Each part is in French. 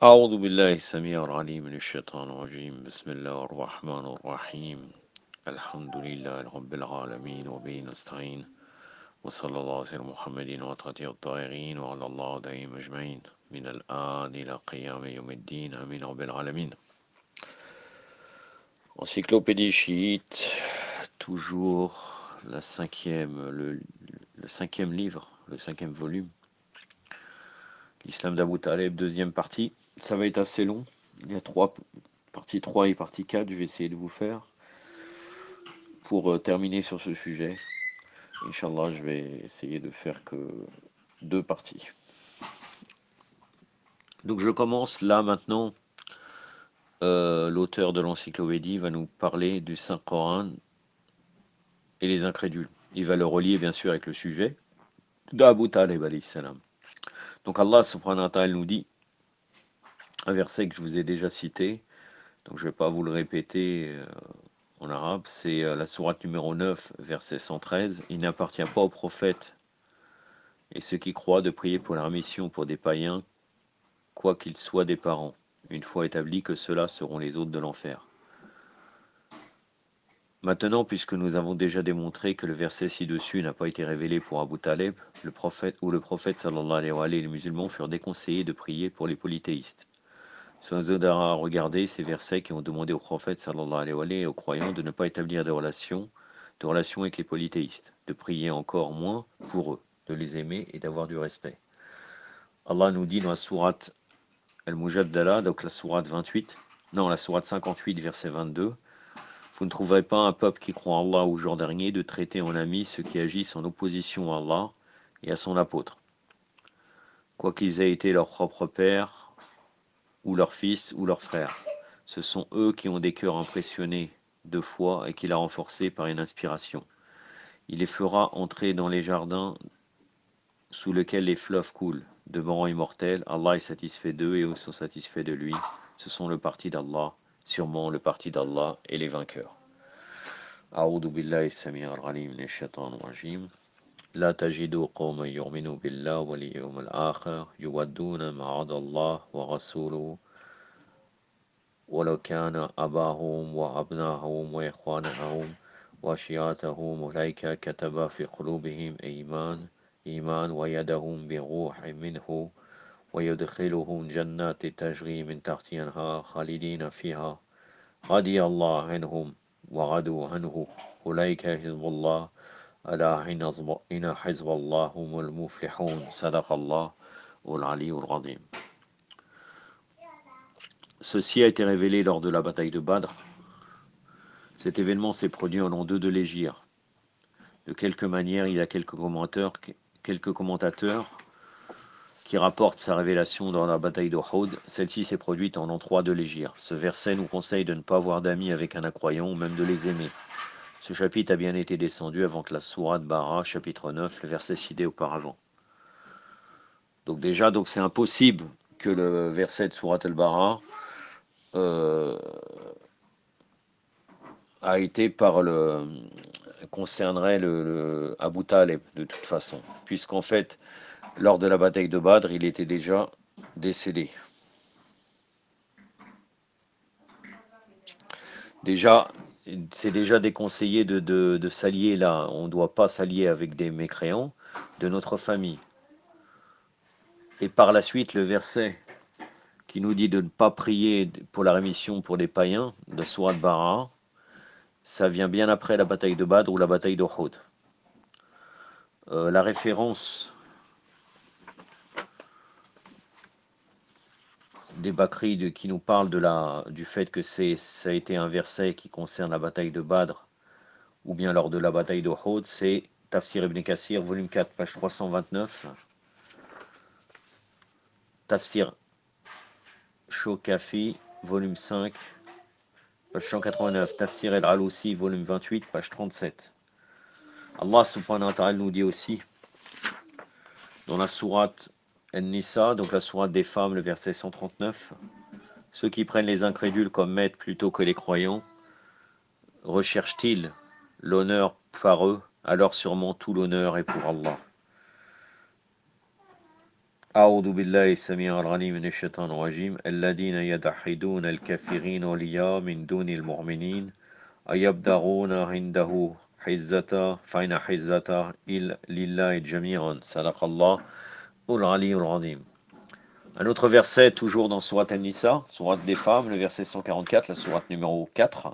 أعوذ بالله السميع العليم من الشيطان الرجيم بسم الله الرحمن الرحيم الحمد لله رب العالمين وبه نستعين وصلى الله على محمد وعلى الطاهرين وعلى الله دائم أجمعين من الآن إلى قيام يوم الدين آمين رب العالمين. Encyclopédie chiite, toujours le cinquième livre, le cinquième volume, l'Islam d'Abu Taleb, deuxième partie. Ça va être assez long, il y a partie 3 et partie 4, je vais essayer de vous faire pour terminer sur ce sujet. Inch'Allah, je vais essayer de faire que 2 parties. Donc je commence là maintenant. L'auteur de l'encyclopédie va nous parler du Saint-Coran et les incrédules. Il va le relier bien sûr avec le sujet d'Abu Talib alayhi salam. Donc Allah subhanahu wa ta'ala nous dit, un verset que je vous ai déjà cité, donc je ne vais pas vous le répéter en arabe, c'est la sourate numéro 9, verset 113. Il n'appartient pas aux prophètes et ceux qui croient de prier pour la rémission pour des païens, quoi qu'ils soient des parents, une fois établi que ceux-là seront les hôtes de l'enfer. Maintenant, puisque nous avons déjà démontré que le verset ci-dessus n'a pas été révélé pour Abu Taleb, le prophète sallallahu alayhi wa sallam et les musulmans furent déconseillés de prier pour les polythéistes. Ça nous aidera à regarder ces versets qui ont demandé au prophète sallallahu alayhi wa sallam et aux croyants de ne pas établir de relations avec les polythéistes, de prier encore moins pour eux, de les aimer et d'avoir du respect. Allah nous dit dans la sourate Al-Mujaddala, donc la sourate 58, verset 22, vous ne trouverez pas un peuple qui croit en Allah au jour dernier de traiter en ami ceux qui agissent en opposition à Allah et à son apôtre, quoi qu'ils aient été leur propre père, ou leur fils, ou leur frère. Ce sont eux qui ont des cœurs impressionnés de foi et qu'il a renforcés par une inspiration. Il les fera entrer dans les jardins sous lesquels les fleuves coulent, demeurant immortels. Allah est satisfait d'eux et eux sont satisfaits de lui. Ce sont le parti d'Allah, sûrement le parti d'Allah et les vainqueurs. أعوذ بالله السميع العليم من الشيطان الرجيم لا تجدوا قوما يؤمنوا بالله واليوم الآخر يودون ما عدا الله ورسوله ولو كان أباهم وأبناهم وإخوانهم وعشيرتهم أولئك كتب في قلوبهم إيمان ويدهم بروح منه ويدخلهم جنات تجري من تحتها الأنهار خالدين فيها رضي الله عنهم ورضوا عنه أولئك حزب الله ألا إن حزب الله هم المفلحون صدق الله العلي العظيم. Ceci a été révélé lors de la bataille de Badr. Cet événement s'est produit en l'an 2 de l'Hégire. De quelque manière, il y a quelques commentateurs qui rapportent sa révélation dans la bataille d'Uhud. Celle-ci s'est produite en l'an 3 de l'Hégire. Ce verset nous conseille de ne pas avoir d'amis avec un incroyant ou même de les aimer. Ce chapitre a bien été descendu avant que la sourate Bara, chapitre 9, le verset cité auparavant. Donc déjà, c'est impossible que le verset de sourate al-Bara a été concernerait le Abu Taleb de toute façon, puisqu'en fait, lors de la bataille de Badr, il était déjà décédé. Déjà, c'est déjà déconseillé de s'allier là. On ne doit pas s'allier avec des mécréants de notre famille. Et par la suite, le verset qui nous dit de ne pas prier pour la rémission pour des païens, de Surat Bara, ça vient bien après la bataille de Badr ou la bataille d'Uhud. La référence des Bakrides qui nous parle du fait que ça a été un verset qui concerne la bataille de Badr ou bien lors de la bataille d'Uhud, c'est Tafsir ibn Kassir, volume 4, page 329. Tafsir Shokafi, volume 5, page 189. Tafsir el-Alousi, volume 28, page 37. Allah subhanahu wa ta'ala nous dit aussi, dans la sourate An-Nisa, donc la sourate des femmes, le verset 139, ceux qui prennent les incrédules comme maîtres plutôt que les croyants, recherchent-ils l'honneur par eux, alors sûrement tout l'honneur est pour Allah. أعوذ بالله السميع العليم من الشيطان الرجيم الذين يدحدون الكافرين أولياء من دون المؤمنين أيبتغون عنده حزة فإن حزة لله جميعا صدق الله العلي العظيم. Un autre verset, toujours dans Sourate An-Nisa, Sourate des femmes, le verset 144, la sourate numéro 4.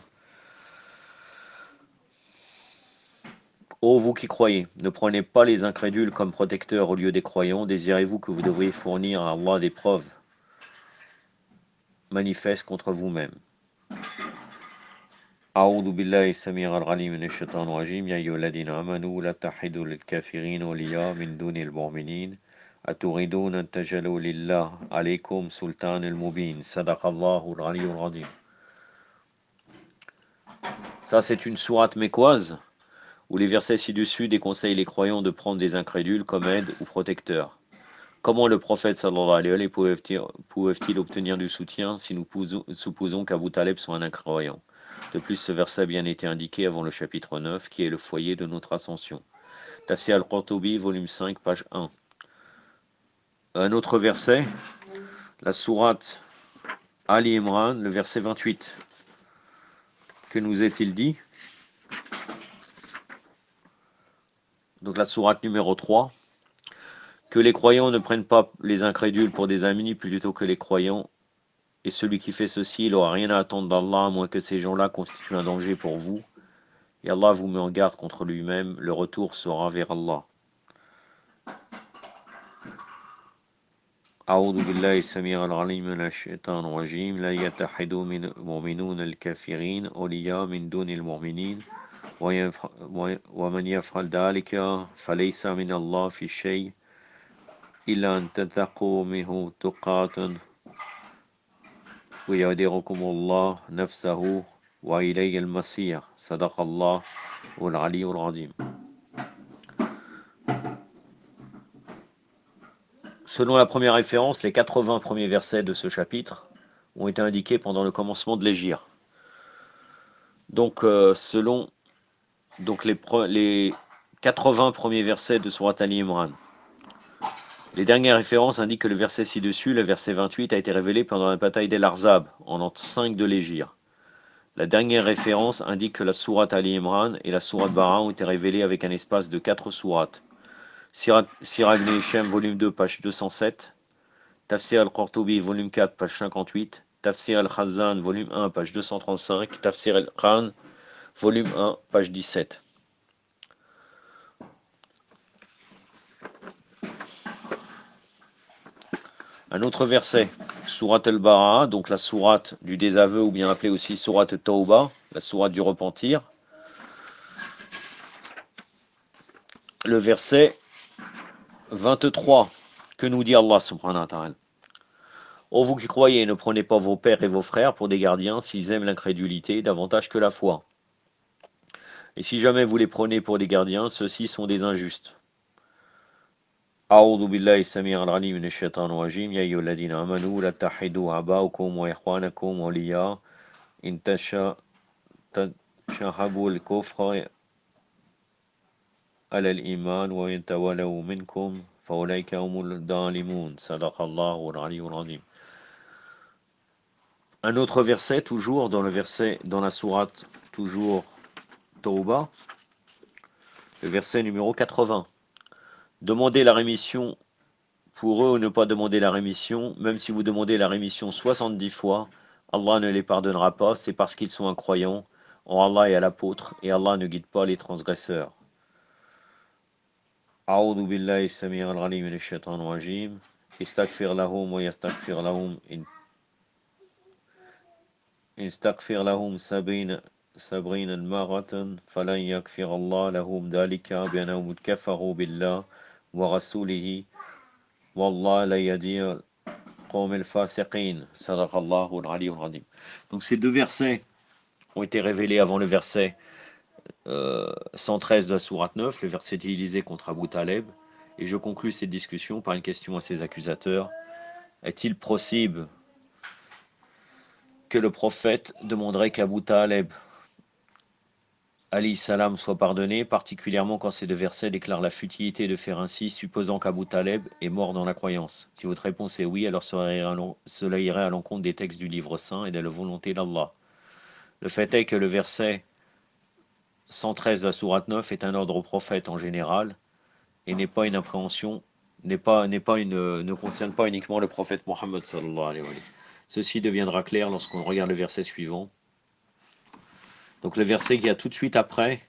Ô vous qui croyez, ne prenez pas les incrédules comme protecteurs au lieu des croyants, désirez-vous que vous devriez fournir à Allah des preuves manifestes contre vous-même. أعوذ بالله السميع العليم من الشيطان الرجيم يا أيها الذين آمنوا لا تتخذوا للكافرين أولياء من دون المؤمنين أتريدون أن تجعلوا لله عليكم سلطان المبين صدق الله العلي العظيم. Ça c'est une sourate mécoise où les versets ci-dessus déconseillent les croyants de prendre des incrédules comme aide ou protecteurs. Comment le prophète sallallahu alayhi wa sallam pouvait-il obtenir du soutien si nous supposons qu'Abu Talib soit un incroyant? De plus, ce verset a bien été indiqué avant le chapitre 9, qui est le foyer de notre ascension. Tafsir al-Qurtubi, volume 5, page 1. Un autre verset, la sourate Ali Imran, le verset 28. Que nous est-il dit? Donc la sourate numéro 3. Que les croyants ne prennent pas les incrédules pour des amis plutôt que les croyants. Et celui qui fait ceci, il n'aura rien à attendre d'Allah, à moins que ces gens-là constituent un danger pour vous. Et Allah vous met en garde contre lui-même, le retour sera vers Allah. أعوذ بالله السميع العليم من الشيطان الرجيم لا يتحد المؤمنون الكافرين أولياء من دون المؤمنين ومن يفعل ذلك فليس من الله في شيء إلا أن تتقوا منه تقاة ويهديكم الله نفسه وإليه المصير صدق الله العلي العظيم. Selon la première référence, les 80 premiers versets de ce chapitre ont été indiqués pendant le commencement de l'Hégire. Donc, selon les 80 premiers versets de Sourate Ali Imran, les dernières références indiquent que le verset ci-dessus, le verset 28, a été révélé pendant la bataille d'El-Arzab, en l'an 5 de l'Hégire. La dernière référence indique que la Sourate Ali Imran et la Sourate Bara ont été révélées avec un espace de 4 sourates. Sirah ibn Hisham, volume 2, page 207. Tafsir al-Qurtubi, volume 4, page 58. Tafsir al-Khazan, volume 1, page 235. Tafsir al-Qur'an, volume 1, page 17. Un autre verset, Sourate al-Bara, donc la sourate du désaveu, ou bien appelée aussi Sourate Tawbah, la sourate du repentir. Le verset 23, que nous dit Allah subhanahu wa ta'ala. Ô vous qui croyez, ne prenez pas vos pères et vos frères pour des gardiens s'ils aiment l'incrédulité davantage que la foi. Et si jamais vous les prenez pour des gardiens, ceux-ci sont des injustes. أعوذ بالله السميع العليم من الشيطان الرجيم يا أيها الذين آمنوا لا تتخذوا آباءكم وإخوانكم أولياء إن تشهبوا الكفر على الإيمان وإن تولوا منكم فأولئك هم الظالمون صدق الله العلي العظيم. Un autre verset, toujours dans la sourate, toujours Tawbah, le verset numéro 80. Demandez la rémission pour eux ou ne pas demander la rémission, même si vous demandez la rémission 70 fois, Allah ne les pardonnera pas, c'est parce qu'ils sont incroyants en Allah et à l'apôtre, et Allah ne guide pas les transgresseurs. أعوذ بالله السميع العليم من الشيطان الرجيم استغفر لهم ويستغفر لهم استغفر لهم سبعين مرة فلن يغفر الله لهم ذلك بأنهم كفروا بالله ورسوله والله لا يهدي القوم الفاسقين صدق الله العلي العظيم. Donc ces deux versets ont été révélés avant le verset 113 de la sourate 9, le verset utilisé contre Abu Talib, et je conclus cette discussion par une question à ses accusateurs. Est-il possible que le prophète demanderait qu'Abu Talib alayhi salam soit pardonné, particulièrement quand ces deux versets déclarent la futilité de faire ainsi, supposant qu'Abu Taleb est mort dans la croyance. Si votre réponse est oui, alors cela irait à l'encontre des textes du livre saint et de la volonté d'Allah. Le fait est que le verset 113 de la sourate 9 est un ordre au prophète en général et n'est pas une appréhension, ne concerne pas uniquement le prophète Mohammed sallallahu alayhi wa sallam. Ceci deviendra clair lorsqu'on regarde le verset suivant. Donc le verset qui a tout de suite après,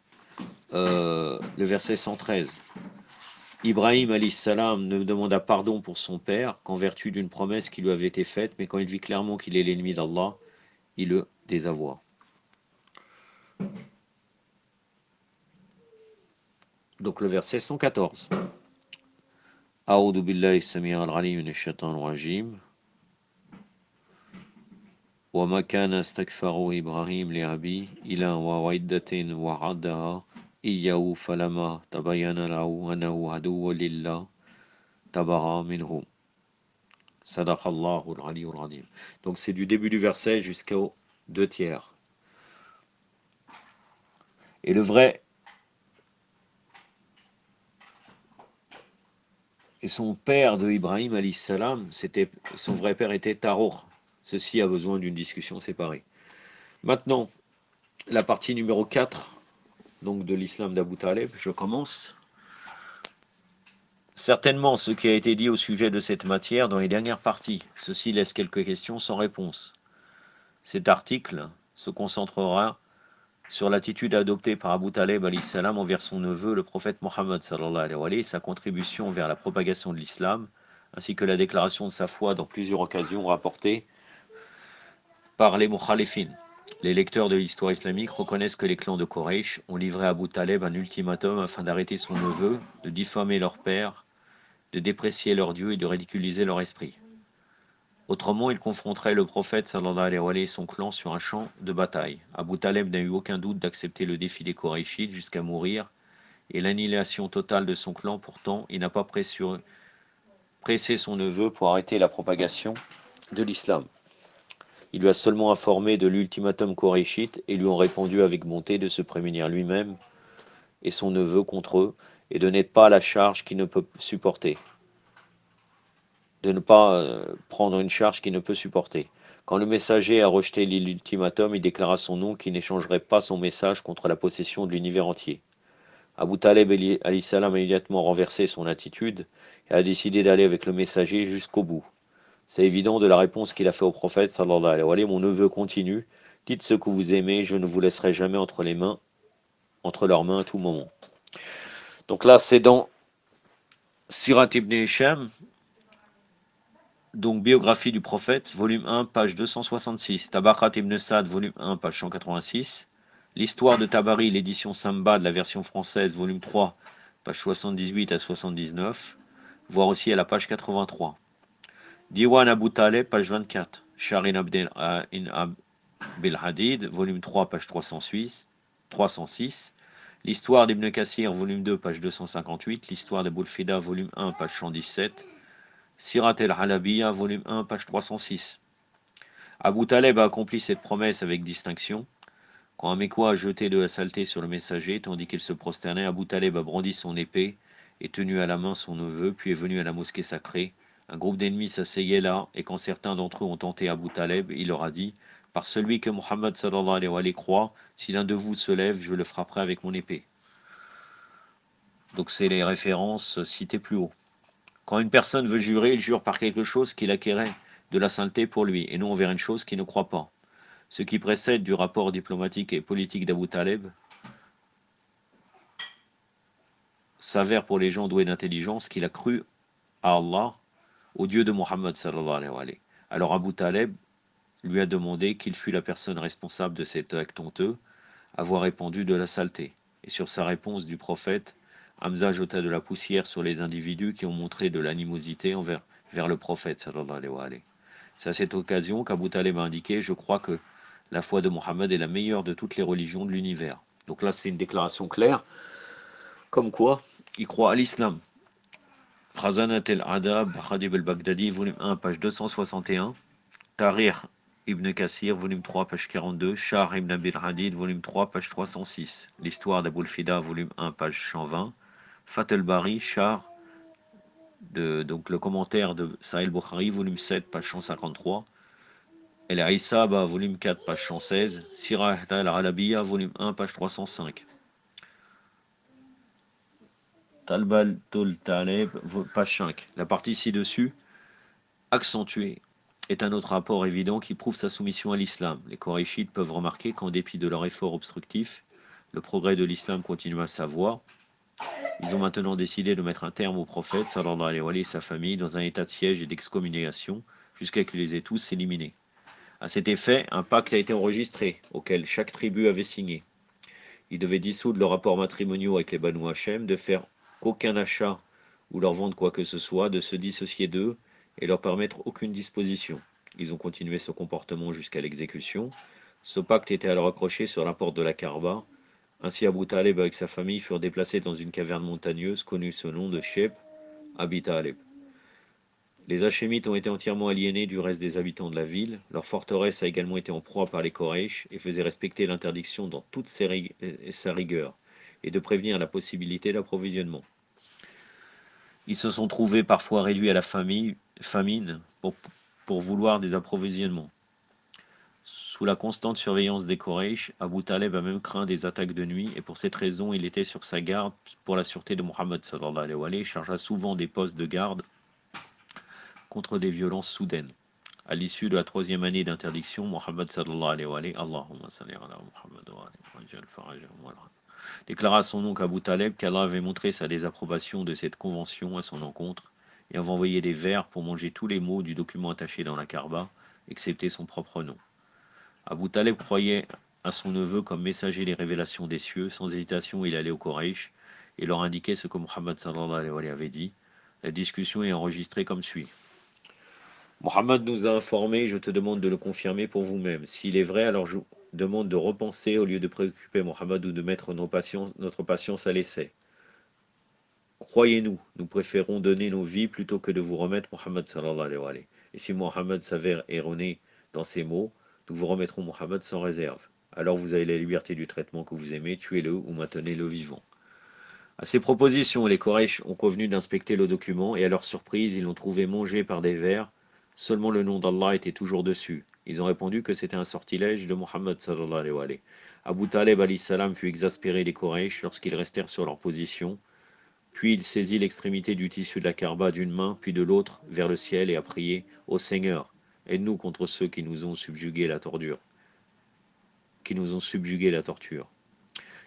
le verset 113. Ibrahim alayhi salam ne demanda pardon pour son père qu'en vertu d'une promesse qui lui avait été faite, mais quand il vit clairement qu'il est l'ennemi d'Allah, il le désavoua. Donc le verset 114. A'udhu billahi as-sami' al-'alim minash shaitanir rajim. Wa ma kana istakfaru Ibrahim li abi ila wa'iddatin wa'adaha iyyahu falama tabayyana lahu annahu aduwwun lillah tabara minhu. Sadaqallahu al-'aliyyul 'azim. Donc c'est du début du verset jusqu'aux 2 tiers. Et le vrai et son père de Ibrahim alayhi salam, son vrai père était Tarour. Ceci a besoin d'une discussion séparée. Maintenant, la partie numéro 4 donc de l'islam d'Abu Taleb, je commence. Certainement, ce qui a été dit au sujet de cette matière dans les dernières parties, ceci laisse quelques questions sans réponse. Cet article se concentrera sur l'attitude adoptée par Abu Taleb alayhi salam envers son neveu, le prophète Mohammed sallallahu alayhi wa sallam, sa contribution vers la propagation de l'islam, ainsi que la déclaration de sa foi dans plusieurs occasions rapportées par les mukhalifin. Les lecteurs de l'histoire islamique reconnaissent que les clans de Quraysh ont livré à Abu Taleb un ultimatum afin d'arrêter son neveu, de diffamer leur père, de déprécier leur Dieu et de ridiculiser leur esprit. Autrement, il confronterait le prophète sallallahu alayhi wa sallam et son clan sur un champ de bataille. Abu Taleb n'a eu aucun doute d'accepter le défi des Qurayshites jusqu'à mourir et l'annihilation totale de son clan. Pourtant, il n'a pas pressé son neveu pour arrêter la propagation de l'islam. Il lui a seulement informé de l'ultimatum Qurayshite et lui ont répondu avec bonté de se prémunir lui-même et son neveu contre eux et de n'être pas à la charge qu'il ne peut supporter. De ne pas prendre une charge qu'il ne peut supporter. Quand le messager a rejeté l'ultimatum, il déclara son nom qu'il n'échangerait pas son message contre la possession de l'univers entier. Abu Taleb alayhi salam a immédiatement renversé son attitude et a décidé d'aller avec le messager jusqu'au bout. C'est évident de la réponse qu'il a fait au prophète sallallahu alayhi wa sallam. Mon neveu continue, dites ce que vous aimez, je ne vous laisserai jamais entre leurs mains à tout moment. Donc là c'est dans Sirat ibn Hisham, donc biographie du prophète, volume 1, page 266, Tabaqat ibn Sa'd, volume 1, page 186, l'histoire de Tabari, l'édition Samba de la version française, volume 3, page 78 à 79, voire aussi à la page 83. Diwan Abu Taleb, page 24, Sharin Bil Hadid, volume 3, page 306, l'histoire d'Ibn Kassir, volume 2, page 258, l'histoire de Boulfida, volume 1, page 117, Sirat el-Halabiyya, volume 1, page 306. Abu Taleb a accompli cette promesse avec distinction. Quand un Mécois a jeté de la saleté sur le messager, tandis qu'il se prosternait, Abu Taleb a brandi son épée et tenu à la main son neveu, puis est venu à la mosquée sacrée. Un groupe d'ennemis s'asseyait là, et quand certains d'entre eux ont tenté Abu Taleb, il leur a dit « Par celui que Muhammad sallallahu alayhi wa sallam croit, si l'un de vous se lève, je le frapperai avec mon épée. » Donc c'est les références citées plus haut. Quand une personne veut jurer, il jure par quelque chose qu'il acquérait de la sainteté pour lui, et non envers une chose qu'il ne croit pas. Ce qui précède du rapport diplomatique et politique d'Abu Taleb s'avère pour les gens doués d'intelligence qu'il a cru à Allah, au Dieu de Muhammad sallallahu alayhi wa sallam. Alors Abu Taleb lui a demandé qu'il fût la personne responsable de cet acte honteux, avoir répandu de la saleté. Et sur sa réponse du prophète, Hamza jeta de la poussière sur les individus qui ont montré de l'animosité vers le prophète sallallahu alayhi wa sallam. C'est à cette occasion qu'Abu Taleb a indiqué « Je crois que la foi de Mohammed est la meilleure de toutes les religions de l'univers. » Donc là, c'est une déclaration claire, comme quoi il croit à l'islam. Khazanat el-Adab, Khadib el-Baghdadi, volume 1, page 261. Tahrir Ibn Kassir, volume 3, page 42, Shahr ibn Abil Hadid, volume 3, page 306, l'histoire d'Aboul Fida, volume 1, page 120, Fath al-Bari, Shahr, donc le commentaire de Sahih Bukhari, volume 7, page 153, El Aïsaba, volume 4, page 116, Sirah al-Arabiya, volume 1, page 305. Talbal Tul Taleb, page 5. La partie ci-dessus, accentuée, est un autre rapport évident qui prouve sa soumission à l'islam. Les Korachites peuvent remarquer qu'en dépit de leur effort obstructif, le progrès de l'islam continue à sa voie. Ils ont maintenant décidé de mettre un terme au prophète, sallallahu alayhi wa sallam, et sa famille dans un état de siège et d'excommunication, jusqu'à ce qu'ils les aient tous éliminés. À cet effet, un pacte a été enregistré, auquel chaque tribu avait signé. Ils devaient dissoudre leurs rapports matrimoniaux avec les Banu Hachem, de faire qu'aucun achat ou leur vendre quoi que ce soit, de se dissocier d'eux et leur permettre aucune disposition. Ils ont continué ce comportement jusqu'à l'exécution. Ce pacte était alors accroché sur la porte de la Kaaba. Ainsi Abu Talib avec sa famille furent déplacés dans une caverne montagneuse connue sous le nom de Sheb Abi Talib. Les Hachémites ont été entièrement aliénés du reste des habitants de la ville. Leur forteresse a également été en proie par les Koreish et faisait respecter l'interdiction dans toute sa rigueur et de prévenir la possibilité d'approvisionnement. Ils se sont trouvés parfois réduits à la famine pour vouloir des approvisionnements. Sous la constante surveillance des Koreish, Abu Talib a même craint des attaques de nuit et pour cette raison il était sur sa garde pour la sûreté de Mohammed sallallahu alayhi wa sallam, chargea souvent des postes de garde contre des violences soudaines. À l'issue de la 3e année d'interdiction, Mohammed sallallahu alayhi wa sallam, Allahumma salli ala Muhammad wa alihi, déclara à son oncle Abu Talib qu'Allah avait montré sa désapprobation de cette convention à son encontre et avait envoyé des vers pour manger tous les mots du document attaché dans la Kaaba, excepté son propre nom. Abu Talib croyait à son neveu comme messager des révélations des cieux. Sans hésitation, il allait au Quraysh et leur indiquait ce que Mohammed sallallahu alayhi wa sallam avait dit. La discussion est enregistrée comme suit. Mohammed nous a informé, je te demande de le confirmer pour vous-même. S'il est vrai, alors je demande de repenser au lieu de préoccuper Mohammed ou de mettre notre patience à l'essai. Croyez-nous, nous préférons donner nos vies plutôt que de vous remettre Mohammed sallallahu alayhi wa sallam. Et si Mohammed s'avère erroné dans ses mots, nous vous remettrons Mohammed sans réserve. Alors vous avez la liberté du traitement que vous aimez, tuez-le ou maintenez-le vivant. À ces propositions, les Quraysh ont convenu d'inspecter le document et à leur surprise, ils l'ont trouvé mangé par des vers. Seulement le nom d'Allah était toujours dessus. Ils ont répondu que c'était un sortilège de Mohammed sallallahu alayhi wa sallam. Abu Talib alayhi salam fut exaspéré des Quraysh lorsqu'ils restèrent sur leur position. Puis il saisit l'extrémité du tissu de la Kaaba d'une main, puis de l'autre, vers le ciel et a prié « Ô Seigneur, aide-nous contre ceux qui nous ont subjugué la torture. »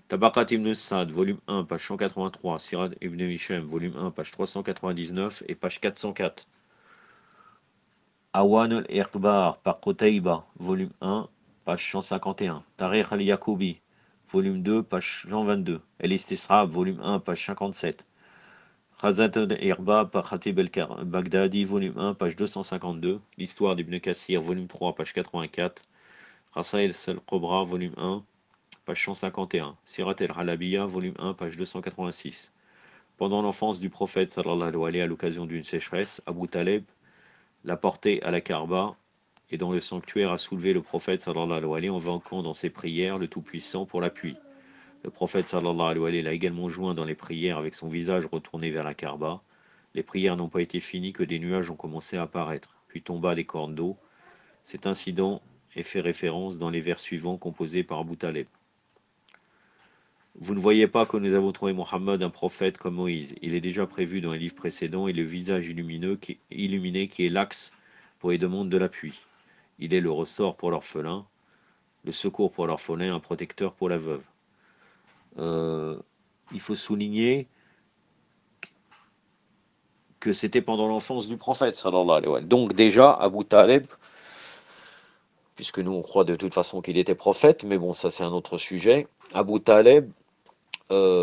Tabaqat ibn Sa'd, volume 1, page 183, Sirat ibn Hisham, volume 1, page 399 et page 404. Awan al-Iqbar par Qutayba, volume 1, page 151. Tariq al-Yaqoubi, volume 2, page 122. El-Istisrab, volume 1, page 57. Khazat al-Irba par Khatib al-Baghdadi, volume 1, page 252. L'histoire d'Ibn Kassir, volume 3, page 84. Rasail al-Qobra, volume 1, page 151. Sirat al-Halabiya, volume 1, page 286. Pendant l'enfance du prophète sallallahu alayhi wa sallam, à l'occasion d'une sécheresse, Abu Talib l'a porté à la Kaaba et dans le sanctuaire a soulevé le prophète sallallahu alayhi wa sallam, invoquant dans ses prières le Tout-Puissant pour l'appui. Le prophète sallallahu alayhi wa sallam l'a également joint dans les prières avec son visage retourné vers la Kaaba. Les prières n'ont pas été finies que des nuages ont commencé à apparaître, puis tomba des cornes d'eau. Cet incident est fait référence dans les vers suivants composés par Abu Talib. Vous ne voyez pas que nous avons trouvé Mohammed un prophète comme Moïse. Il est déjà prévu dans les livres précédents et le visage illuminé qui est l'axe pour les demandes de l'appui. Il est le ressort pour l'orphelin, le secours pour l'orphelin, un protecteur pour la veuve. Il faut souligner que c'était pendant l'enfance du prophète, sallallahu alayhi wa sallam. Donc déjà, Abu Talib, puisque nous on croit de toute façon qu'il était prophète, mais bon, ça c'est un autre sujet, Abu Talib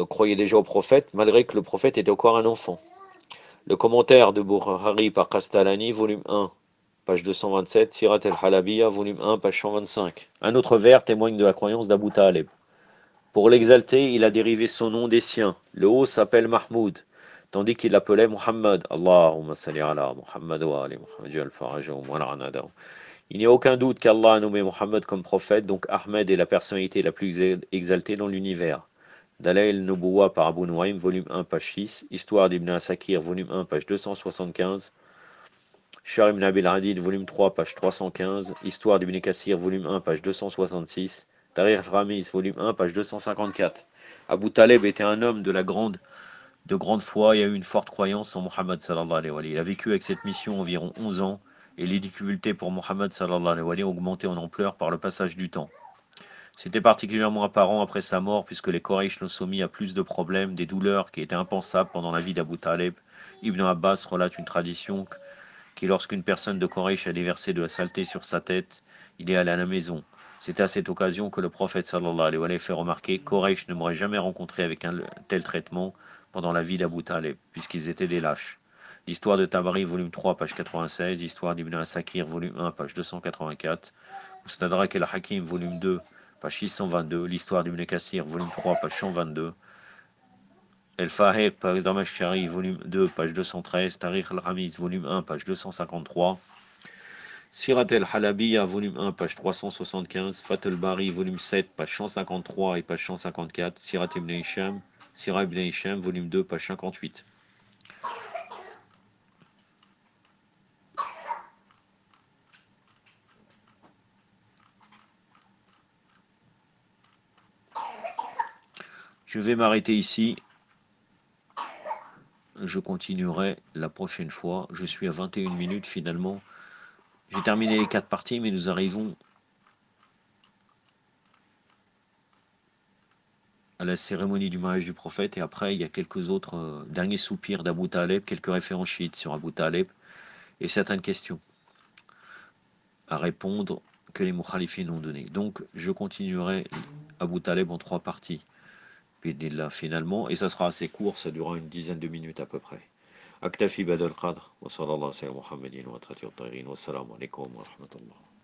croyait déjà au prophète, malgré que le prophète était encore un enfant. Le commentaire de Bukhari par Kastalani, volume 1, page 227, Sirat al-Halabiya, volume 1, page 125. Un autre vers témoigne de la croyance d'Abu Talib. Pour l'exalter, il a dérivé son nom des siens. Le haut s'appelle Mahmoud, tandis qu'il l'appelait Muhammad. Allahumma salli ala Muhammad wa ali Muhammad ja'al farajahum wa la'anadahum. Il n'y a aucun doute qu'Allah a nommé Muhammad comme prophète, donc Ahmed est la personnalité la plus exaltée dans l'univers. Dalail Nubuwa par Abu Nuaym, volume 1, page 6. Histoire d'Ibn Asakir, volume 1, page 275. Shar ibn Abil Hadid, volume 3, page 315. Histoire d'Ibn Kassir, volume 1, page 266. Tariq al-Ramiz, volume 1, page 254. Abu Taleb était un homme de grande foi et a eu une forte croyance en Muhammad sallallahu alayhi wa sallam. Il a vécu avec cette mission environ 11 ans et les difficultés pour Muhammad sallallahu alayhi wa sallam ont augmenté en ampleur par le passage du temps. C'était particulièrement apparent après sa mort puisque les Quraysh l'ont soumis à plus de problèmes, des douleurs qui étaient impensables pendant la vie d'Abu Taleb. Ibn Abbas relate une tradition qui, lorsqu'une personne de Quraysh a déversé de la saleté sur sa tête, il est allé à la maison. C'est à cette occasion que le prophète sallallahu alayhi wa sallam fait remarquer Quraysh ne m'aurait jamais rencontré avec un tel traitement pendant la vie d'Abu Taleb, puisqu'ils étaient des lâches. L'histoire de Tabari, volume 3, page 96, Histoire d'Ibn Asakir, volume 1, page 284, Mustadrak el-Hakim, volume 2, page 622, l'Histoire d'Ibn Kassir, volume 3, page 122, El-Fahir, par Zamashkari, volume 2, page 213, Tariq al-Ramiz, volume 1, page 253, Sirat el-Halabiya, volume 1, page 375, Fath al-Bari, volume 7, page 153 et page 154, Sirat ibn Hisham, Sirah ibn Hisham, volume 2, page 58. Je vais m'arrêter ici. Je continuerai la prochaine fois. Je suis à 21 minutes finalement. J'ai terminé les 4 parties, mais nous arrivons à la cérémonie du mariage du prophète. Et après, il y a quelques autres derniers soupirs d'Abu Taleb, quelques références chiites sur Abu Taleb et certaines questions à répondre que les mukhalifines ont données. Donc, je continuerai Abu Taleb en 3 parties. Là, finalement, et ça sera assez court, ça durera une dizaine de minutes à peu près. Aktafi Badal Qadr, wa sallallahu alayhi wa sallam, Muhammadin wa tratir ta'irin, wa salamu alaikum wa rahmatullah.